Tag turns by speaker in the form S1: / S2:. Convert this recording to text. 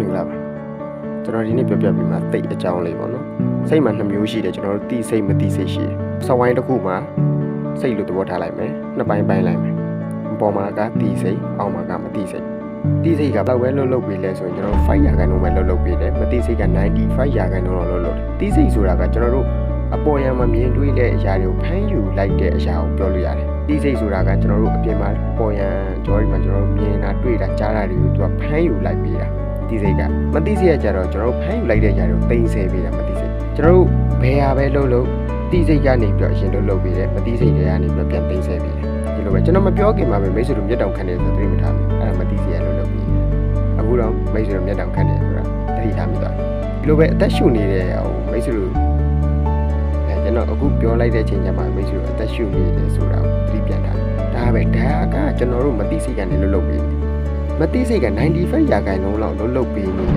S1: င်္ဂလာပါကျွန်တော်ဒီနေ့ပြောပြပြီးမှတိတ်အကြောင်းလေးပေါ့နော်စိတ်မှာ2မျိုးရှိတယ်ကျွန်တော်တို့တိစိတ်မတိစိတ်ရှိတယ်စဝိုင်းတစ်ခုမှာစိတ်လို့သဘောထားလိုက်မယ်နှစ်ပိုင်းပိုင်းလိုက်မယ်အပေါ်မှာကတိစိတ်အောက်မှာကမတိစိတ်တိစိတ်ကဘယ်ပဲလှုပ်ပြီးလဲဆိုရင်ကျွန်တော်5ရာခိုင်နှုန်းပဲလှုပ်ပြီးတယ်မတိစိတ်က95ရာခိုင်နှုန်းတော့လှုပ်တိစိတ်ဆိုတာကကျွန်တော်တို့အပေါ်ယံမှာမြင်တွေ့တဲ့အရာတွေကိုဖမ်းယူလိုက်တဲ့အရာကိုပြောလို့ရတယ်တိစိတ်ဆိုတာကကျွန်တော်တို့အပြင်မှာပေါ်ယံကြော်ဒီမှာကျွန်တော်တို့မြင်တာတွေ့တာကြားတာတွေကိုသူကဖမ်းယူလိုက်ပြီးတာတိစိတ်ကမတိစိတ်ကကြတော့ကျွန်တော်တို့ဖမ်းယူလိုက်တဲ့အရာတွေကိုသိသိပေးတာမတိစိတ်ကျွန်တော်တို့ဘယ်ဟာပဲလှုပ်တိစိတ်ကနေပြီးတော့အရင်လှုပ်ပြီးတယ်မတိစိတ်တွေကနေပြီးတော့ပြန်သိသိပေးတယ်ဒီလိုပဲကျွန်တော်မပြောခင်မှာပဲမိတ်ဆွေတို့မျက်တောင်ခန့်နေဆိုသတိမထားဘူးအဲ့ဒါမတိစိတ်ရလှုပ်ပြီးအခုတော့မိတ်ဆွေတို့မျက်တောင်ခန့်နေဆိုတာသတိထားမိသွားဒီလိုပဲအသက်ရှူနေတဲ့မိတ်ဆွေတို့ကျွန်တော်အခုပြောလိုက်တဲ့အချိန်ကျမှမိတ်ဆွေတို့အသက်ရှူနေတယ်ဆိုတာကိုသတိပြန်ထားဒါပဲဒါကကျွန်တော်တို့မတိစိတ်ကနေလှုပ်ပြီးမတိစိတ်က95ရာခိုင်နှုန်းလောက်လှုပ်ပြီးနေတယ်